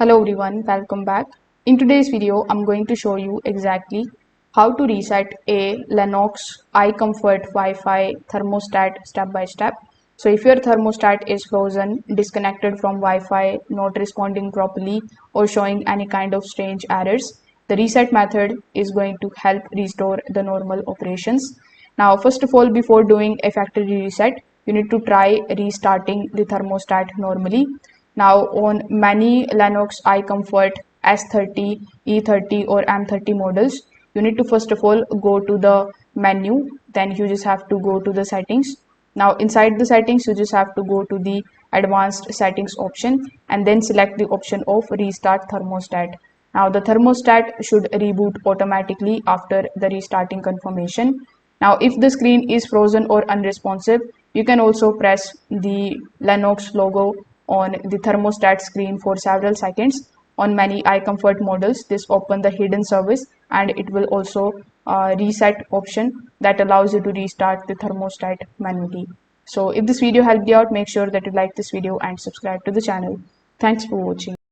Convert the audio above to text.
Hello everyone, welcome back. In today's video, I'm going to show you exactly how to reset a Lennox iComfort Wi-Fi thermostat step by step. So if your thermostat is frozen, disconnected from Wi-Fi, not responding properly, or showing any kind of strange errors, the reset method is going to help restore the normal operations. Now, first of all, before doing a factory reset, you need to try restarting the thermostat normally. Now, on many Lennox iComfort S30, E30 or M30 models, you need to first of all go to the menu, then you just have to go to the settings. Now, inside the settings, you just have to go to the advanced settings option and then select the option of restart thermostat. Now, the thermostat should reboot automatically after the restarting confirmation. Now, if the screen is frozen or unresponsive, you can also press the Lennox logo on the thermostat screen for several seconds. On many iComfort models, this opens the hidden service and it will also reset option that allows you to restart the thermostat manually. So if this video helped you out, make sure that you like this video and subscribe to the channel. Thanks for watching.